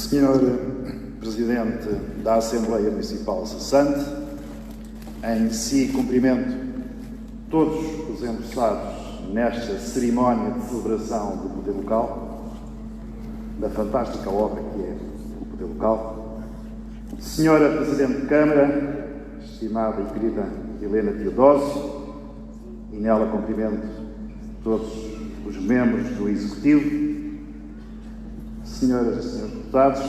Senhor Presidente da Assembleia Municipal cessante, em si cumprimento todos os empossados nesta cerimónia de celebração do poder local, da fantástica obra que é o poder local. Senhora Presidente de Câmara, estimada e querida Helena Teodósio, e nela cumprimento todos os membros do Executivo, senhoras e senhores deputados,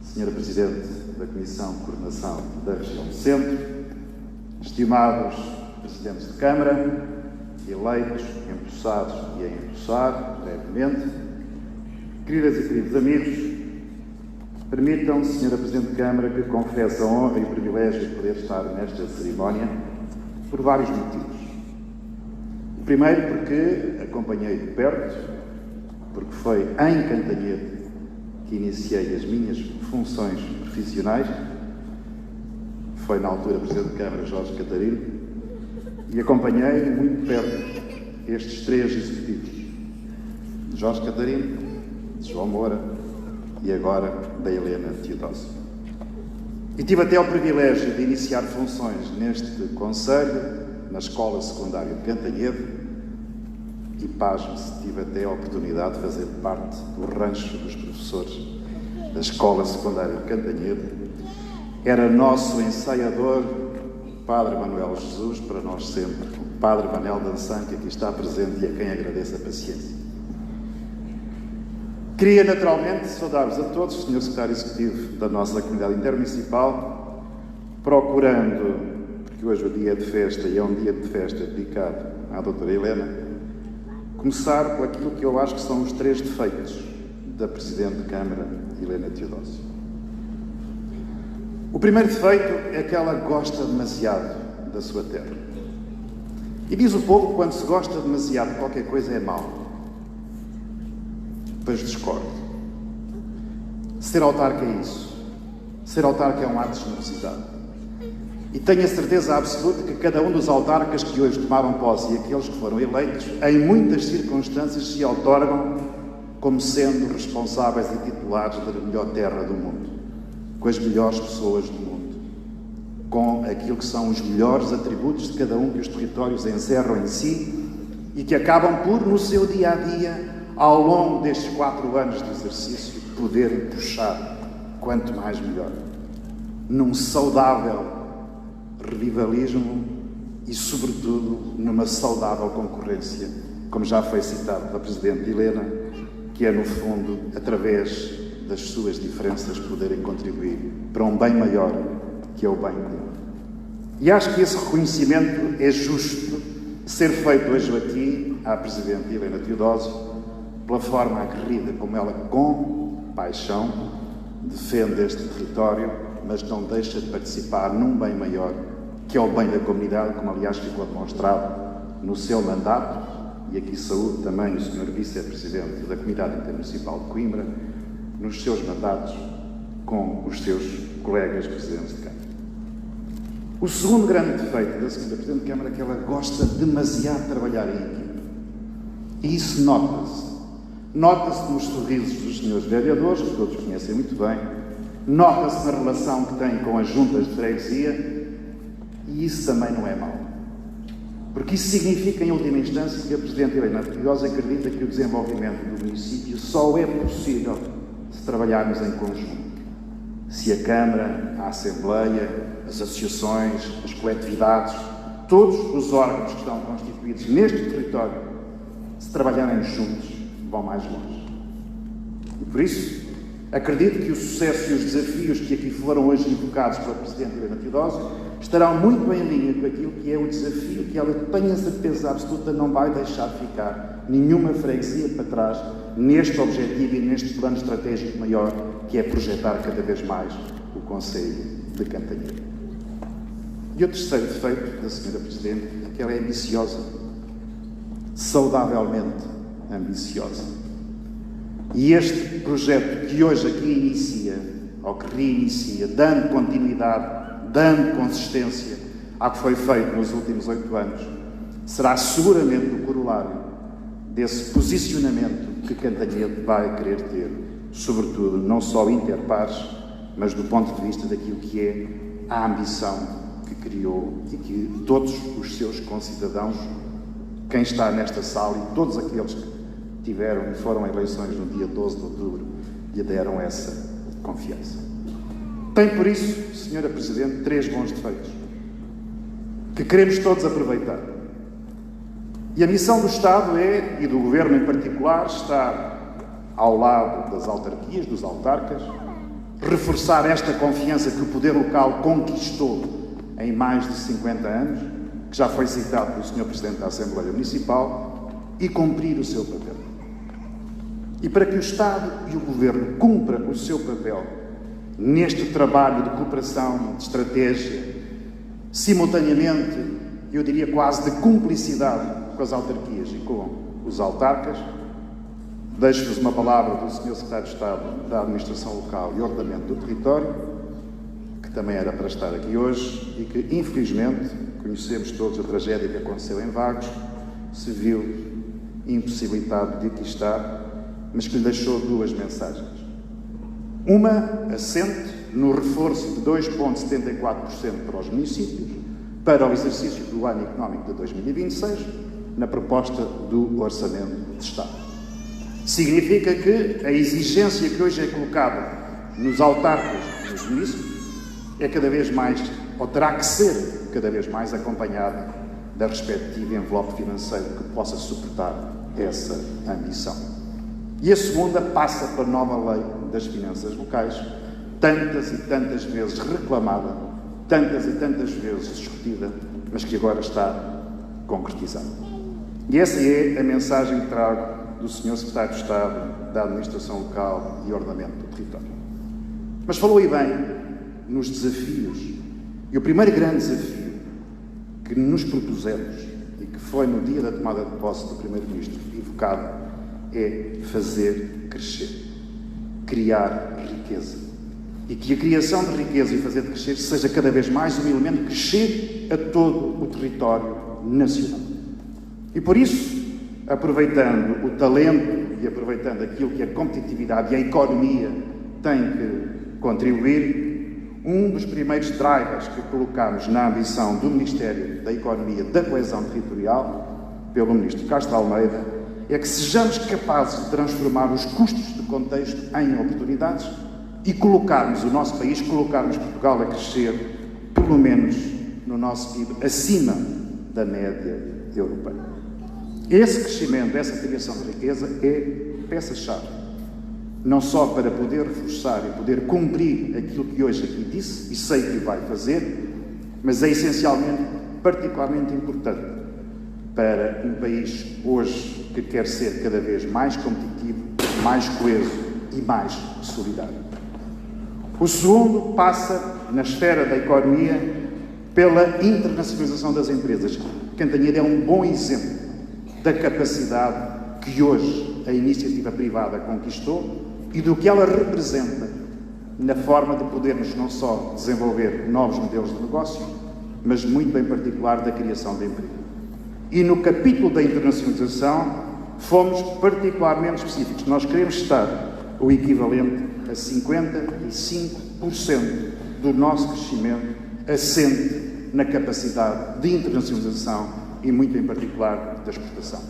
senhora Presidente da Comissão de Coordenação da Região Centro, estimados Presidentes de Câmara, eleitos, empossados e a empossar, brevemente, queridas e queridos amigos, permitam, senhora Presidente de Câmara, que confesse a honra e o privilégio de poder estar nesta cerimónia por vários motivos. O primeiro porque acompanhei de perto, porque foi em Cantanhede que iniciei as minhas funções profissionais, foi na altura Presidente de Câmara Jorge Catarino, e acompanhei muito de perto estes três executivos, de Jorge Catarino, de João Moura e agora da Helena Teodósio. E tive até o privilégio de iniciar funções neste Conselho, na Escola Secundária de Cantanhede, e pasme-se, tive até a oportunidade de fazer parte do rancho dos professores da Escola Secundária de Cantanhede. Era nosso ensaiador o Padre Manuel Jesus, para nós sempre, o Padre Manel Dançan, que aqui está presente e a quem agradeço a paciência. Queria naturalmente saudar-vos a todos, Sr. Secretário Executivo da nossa Comunidade Intermunicipal, procurando, porque hoje o dia é de festa e é um dia de festa dedicado à doutora Helena, começar por aquilo que eu acho que são os três defeitos da Presidente de Câmara, Helena Teodósio. O primeiro defeito é que ela gosta demasiado da sua terra. E diz o povo que quando se gosta demasiado de qualquer coisa é mau. Pois discordo. Ser autarca é isso. Ser autarca é um ato de generosidade. E tenho a certeza absoluta que cada um dos autarcas que hoje tomaram posse e aqueles que foram eleitos, em muitas circunstâncias se outorgam como sendo responsáveis e titulares da melhor terra do mundo, com as melhores pessoas do mundo, com aquilo que são os melhores atributos de cada um que os territórios encerram em si e que acabam por, no seu dia-a-dia, ao longo destes 4 anos de exercício, poderem puxar quanto mais melhor, num saudável revivalismo e, sobretudo, numa saudável concorrência, como já foi citado pela Presidente Helena, que é, no fundo, através das suas diferenças, poderem contribuir para um bem maior, que é o bem comum. E acho que esse reconhecimento é justo ser feito hoje aqui à Presidente Helena Teodósio, pela forma aguerrida como ela, com paixão, defende este território, mas não deixa de participar num bem maior, que é o bem da comunidade, como aliás ficou demonstrado no seu mandato, e aqui saúdo também o Sr. Vice-Presidente da Comunidade Intermunicipal de Coimbra, nos seus mandatos com os seus colegas Presidentes de Câmara. O segundo grande defeito da Sra. Presidente de Câmara é que ela gosta demasiado de trabalhar em equipe. E isso nota-se. Nota-se nos sorrisos dos senhores vereadores, que todos conhecem muito bem, nota-se na relação que tem com as juntas de freguesia, e isso também não é mau. Porque isso significa, em última instância, que a Presidente Helena Teodósio acredita que o desenvolvimento do município só é possível se trabalharmos em conjunto. Se a Câmara, a Assembleia, as associações, as coletividades, todos os órgãos que estão constituídos neste território, se trabalharem juntos, vão mais longe. E por isso, acredito que o sucesso e os desafios que aqui foram hoje invocados pela Presidente Helena Teodósio estarão muito em linha com aquilo que é o desafio que ela, tenho a certeza absoluta, não vai deixar de ficar nenhuma freguesia para trás neste objetivo e neste plano estratégico maior, que é projetar cada vez mais o Concelho de Cantanhede. E o terceiro defeito da Sra. Presidente é que ela é ambiciosa, saudavelmente ambiciosa. E este projeto que hoje aqui inicia, ou que reinicia, dando continuidade, dando consistência ao que foi feito nos últimos 8 anos, será seguramente o corolário desse posicionamento que Cantanhede vai querer ter sobretudo, não só interpares, mas do ponto de vista daquilo que é a ambição que criou e que todos os seus concidadãos, quem está nesta sala e todos aqueles que tiveram e foram a eleições no dia 12 de outubro, lhe deram essa confiança. Tem, por isso, Senhora Presidente, 3 bons defeitos que queremos todos aproveitar. E a missão do Estado é, e do Governo em particular, estar ao lado das autarquias, dos autarcas, reforçar esta confiança que o poder local conquistou em mais de 50 anos, que já foi citado pelo Sr. Presidente da Assembleia Municipal, e cumprir o seu papel. E para que o Estado e o Governo cumpram o seu papel neste trabalho de cooperação, de estratégia, simultaneamente, eu diria quase de cumplicidade com as autarquias e com os autarcas, deixo-vos uma palavra do Sr. Secretário de Estado da Administração Local e Ordenamento do Território, que também era para estar aqui hoje e que, infelizmente, conhecemos todos a tragédia que aconteceu em Vagos, se viu impossibilitado de aqui estar, mas que lhe deixou 2 mensagens. Uma assente no reforço de 2,74% para os municípios para o exercício do ano económico de 2026, na proposta do Orçamento de Estado. Significa que a exigência que hoje é colocada nos autarcas e nos municípios é cada vez mais, ou terá que ser cada vez mais, acompanhada da respectiva envelope financeiro que possa suportar essa ambição. E a segunda passa pela nova lei das finanças locais, tantas e tantas vezes reclamada, tantas e tantas vezes discutida, mas que agora está concretizada. E essa é a mensagem que trago do Sr. Secretário de Estado da Administração Local e Ordenamento do Território. Mas falou aí bem nos desafios. E o primeiro grande desafio que nos propusemos e que foi no dia da tomada de posse do Primeiro-Ministro evocado é fazer crescer, criar riqueza. E que a criação de riqueza e fazer crescer seja cada vez mais um elemento que chegue a todo o território nacional. E por isso, aproveitando o talento e aproveitando aquilo que a competitividade e a economia têm que contribuir, um dos primeiros drivers que colocámos na ambição do Ministério da Economia e da Coesão Territorial, pelo Ministro Castro Almeida, é que sejamos capazes de transformar os custos de contexto em oportunidades e colocarmos o nosso país, colocarmos Portugal a crescer, pelo menos no nosso PIB, acima da média europeia. Esse crescimento, essa criação de riqueza é peça-chave, não só para poder reforçar e poder cumprir aquilo que hoje aqui disse, e sei que vai fazer, mas é essencialmente, particularmente importante para um país hoje que quer ser cada vez mais competitivo, mais coeso e mais solidário. O segundo passa, na esfera da economia, pela internacionalização das empresas. Cantanhede é um bom exemplo da capacidade que hoje a iniciativa privada conquistou e do que ela representa na forma de podermos não só desenvolver novos modelos de negócio, mas muito em particular da criação de emprego. E no capítulo da internacionalização fomos particularmente específicos. Nós queremos estar o equivalente a 55% do nosso crescimento assente na capacidade de internacionalização e muito em particular da exportação.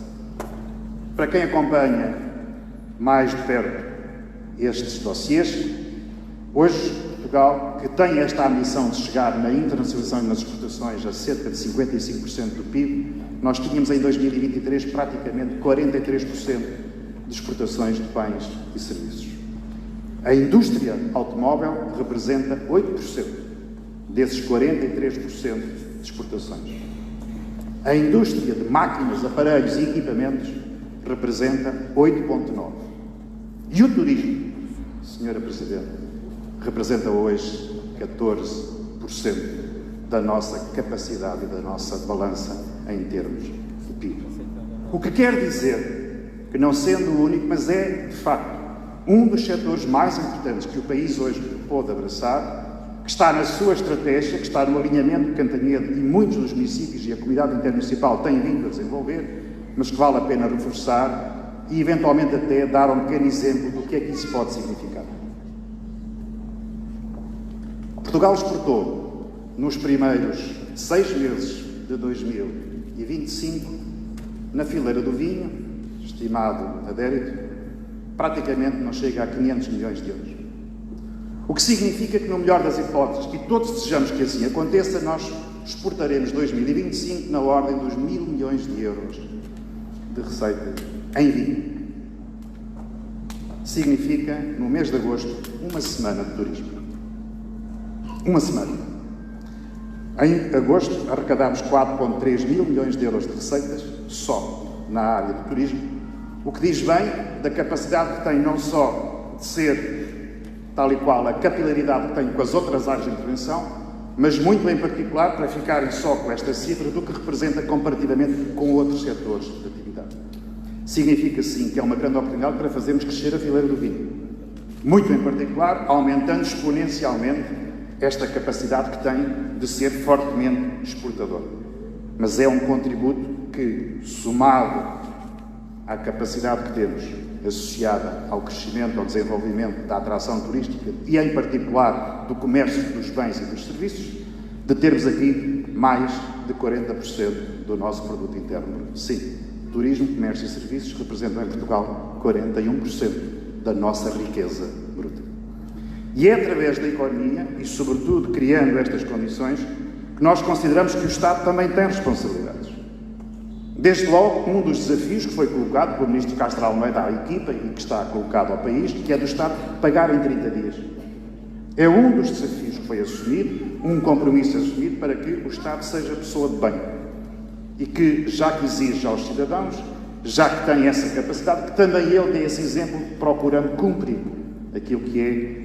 Para quem acompanha mais de perto estes dossiês, hoje Portugal, que tem esta ambição de chegar na internacionalização e nas exportações a cerca de 55% do PIB, nós tínhamos em 2023 praticamente 43% de exportações de bens e serviços. A indústria automóvel representa 8% desses 43% de exportações. A indústria de máquinas, aparelhos e equipamentos representa 8,9%. E o turismo, Senhora Presidente, representa hoje 14% da nossa capacidade e da nossa balança em termos de PIB. O que quer dizer que, não sendo o único, mas é, de facto, um dos setores mais importantes que o país hoje pode abraçar, que está na sua estratégia, que está no alinhamento de Cantanhede e muitos dos municípios e a comunidade intermunicipal têm vindo a desenvolver, mas que vale a pena reforçar, e, eventualmente, até dar um pequeno exemplo do que é que isso pode significar. Portugal exportou, nos primeiros 6 meses de 2025, na fileira do vinho, estimado adérito, praticamente não chega a 500 milhões de euros. O que significa que, no melhor das hipóteses, e todos desejamos que assim aconteça, nós exportaremos 2025 na ordem dos 1.000 milhões de euros de receita em vinho. Significa, no mês de agosto, uma semana de turismo. Uma semana. Em agosto, arrecadámos 4,3 mil milhões de euros de receitas, só na área do turismo, o que diz bem da capacidade que tem não só de ser tal e qual a capilaridade que tem com as outras áreas de intervenção, mas muito em particular, para ficarem só com esta cifra, do que representa comparativamente com outros setores de atividade. Significa, sim, que é uma grande oportunidade para fazermos crescer a fileira do vinho. Muito em particular, aumentando exponencialmente esta capacidade que tem de ser fortemente exportador. Mas é um contributo que, somado à capacidade que temos associada ao crescimento, ao desenvolvimento da atração turística e, em particular, do comércio dos bens e dos serviços, de termos aqui mais de 40% do nosso produto interno bruto. Sim, turismo, comércio e serviços representam em Portugal 41% da nossa riqueza bruta. E é através da economia, e sobretudo criando estas condições, que nós consideramos que o Estado também tem responsabilidades. Desde logo, um dos desafios que foi colocado pelo Ministro Castro Almeida à equipa e que está colocado ao país, que é do Estado pagar em 30 dias. É um dos desafios que foi assumido, um compromisso assumido para que o Estado seja pessoa de bem e que, já que exige aos cidadãos, já que tem essa capacidade, que também ele tem esse exemplo, procurando cumprir aquilo que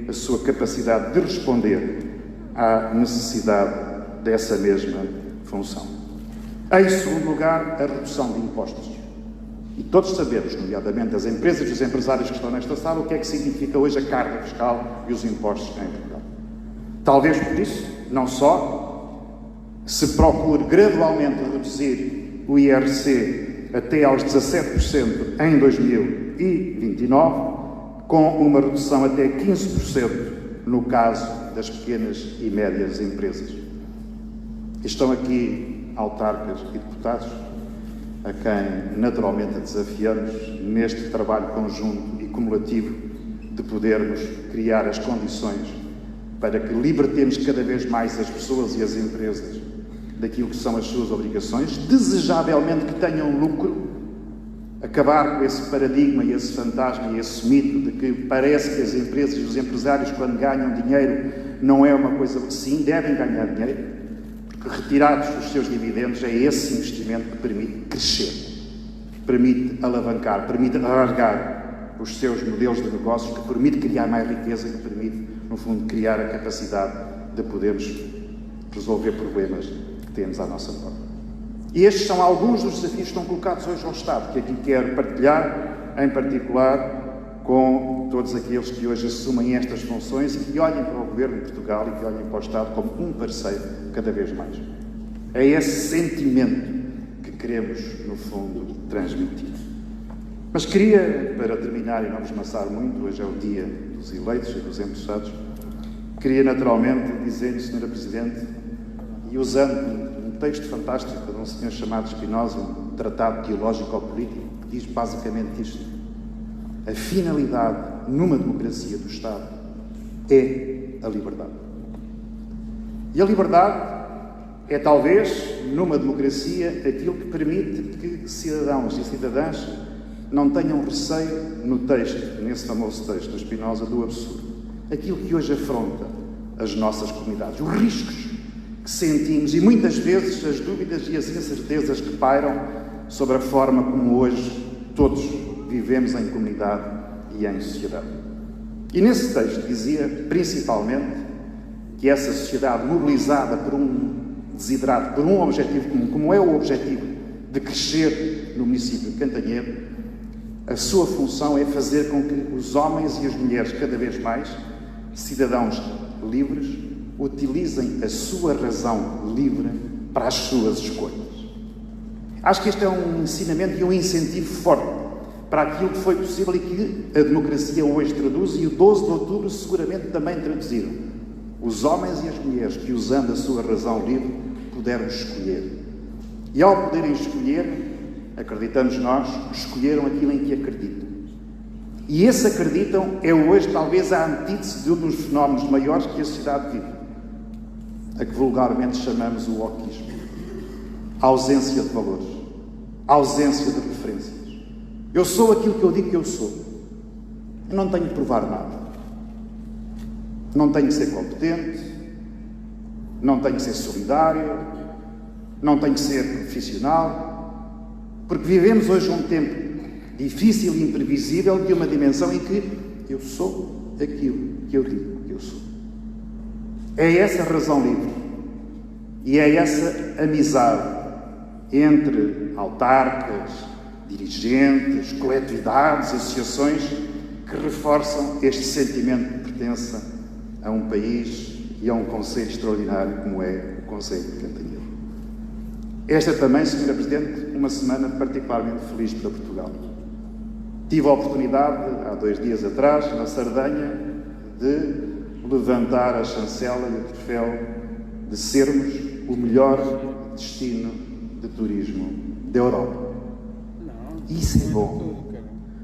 é a sua capacidade de responder à necessidade dessa mesma função. Em segundo lugar, a redução de impostos. E todos sabemos, nomeadamente as empresas e os empresários que estão nesta sala, o que é que significa hoje a carga fiscal e os impostos em Portugal. Talvez por isso, não só se procure gradualmente reduzir o IRC até aos 17% em 2029, com uma redução até 15% no caso das pequenas e médias empresas. Estão aqui autarcas e deputados, a quem naturalmente desafiamos neste trabalho conjunto e cumulativo de podermos criar as condições para que libertemos cada vez mais as pessoas e as empresas daquilo que são as suas obrigações, desejavelmente que tenham lucro, acabar com esse paradigma e esse fantasma e esse mito de que parece que as empresas e os empresários, quando ganham dinheiro, não é uma coisa que sim, devem ganhar dinheiro, porque retirados os seus dividendos é esse investimento que permite crescer, permite alavancar, permite alargar os seus modelos de negócios, que permite criar mais riqueza, que permite, no fundo, criar a capacidade de podermos resolver problemas que temos à nossa volta. E estes são alguns dos desafios que estão colocados hoje ao Estado, que aqui quero partilhar, em particular, com todos aqueles que hoje assumem estas funções e que olhem para o Governo de Portugal e que olhem para o Estado como um parceiro cada vez mais. É esse sentimento que queremos, no fundo, transmitir. Mas queria, para terminar e não vos maçar muito, hoje é o dia dos eleitos e dos empossados, queria naturalmente dizer-lhe, Sra. Presidente, e usando um texto fantástico de um senhor chamado Spinoza, um tratado teológico-político, que diz basicamente isto: a finalidade numa democracia do Estado é a liberdade. E a liberdade é, talvez, numa democracia, aquilo que permite que cidadãos e cidadãs não tenham receio no texto, nesse famoso texto de Spinoza, do absurdo. Aquilo que hoje afronta as nossas comunidades, os riscos que sentimos e muitas vezes as dúvidas e as incertezas que pairam sobre a forma como hoje todos vivemos em comunidade e em sociedade. E nesse texto dizia, principalmente, que essa sociedade mobilizada por um desidrato, por um objetivo comum, como é o objetivo de crescer no município de Cantanhede, a sua função é fazer com que os homens e as mulheres, cada vez mais, cidadãos livres, utilizem a sua razão livre para as suas escolhas. Acho que este é um ensinamento e um incentivo forte para aquilo que foi possível e que a democracia hoje traduz, e o 12 de outubro seguramente também traduziram. Os homens e as mulheres que, usando a sua razão livre, puderam escolher. E ao poderem escolher, acreditamos nós, escolheram aquilo em que acreditam. E esse acreditam é hoje talvez a antítese de um dos fenómenos maiores que a sociedade vive, a que vulgarmente chamamos o wokeismo. A ausência de valores, a ausência de referências. Eu sou aquilo que eu digo que eu sou. Eu não tenho de provar nada. Não tenho de ser competente, não tenho de ser solidário, não tenho de ser profissional, porque vivemos hoje um tempo difícil e imprevisível de uma dimensão em que eu sou aquilo que eu digo que eu sou. É essa a razão livre e é essa amizade entre autarcas, dirigentes, coletividades, associações que reforçam este sentimento de pertença a um país e a um concelho extraordinário como é o Concelho de Cantanhede. Esta também, Sra. Presidente, uma semana particularmente feliz para Portugal. Tive a oportunidade, há 2 dias atrás, na Sardenha, de levantar a chancela e o troféu de sermos o melhor destino de turismo da Europa. E isso é bom,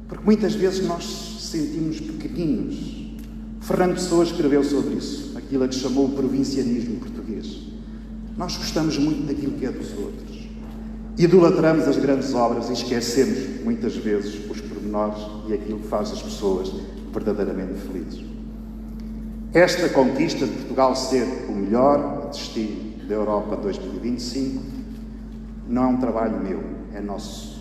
porque muitas vezes nós sentimos pequeninos. Fernando Pessoa escreveu sobre isso, aquilo a que chamou o provincianismo português. Nós gostamos muito daquilo que é dos outros. Idolatramos as grandes obras e esquecemos, muitas vezes, os pormenores e aquilo que faz as pessoas verdadeiramente felizes. Esta conquista de Portugal ser o melhor destino da Europa 2025 não é um trabalho meu, é nosso.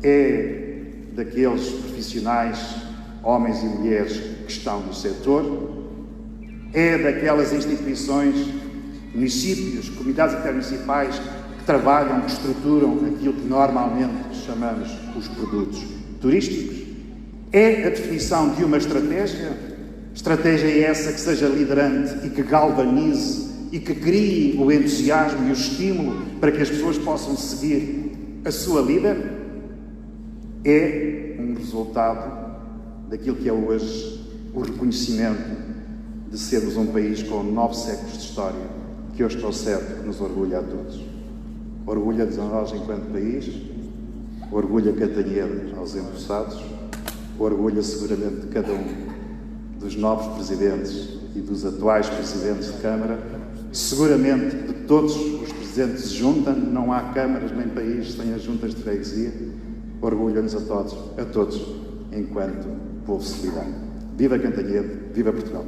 É daqueles profissionais, homens e mulheres que estão no setor, é daquelas instituições, municípios, comunidades intermunicipais que trabalham, que estruturam aquilo que normalmente chamamos os produtos turísticos. É a definição de uma estratégia essa que seja liderante e que galvanize e que crie o entusiasmo e o estímulo para que as pessoas possam seguir a sua líder. É um resultado daquilo que é hoje o reconhecimento de sermos um país com 9 séculos de história, que eu estou certo que nos orgulha a todos. Orgulha-nos a nós enquanto país, orgulha Cantanhede aos empossados, orgulha seguramente de cada um dos novos presidentes e dos atuais presidentes de Câmara, seguramente de todos os presidentes de junta, não há câmaras nem país sem as juntas de freguesia. Orgulha-nos a todos enquanto povo solidário. Viva Cantanhede, viva Portugal!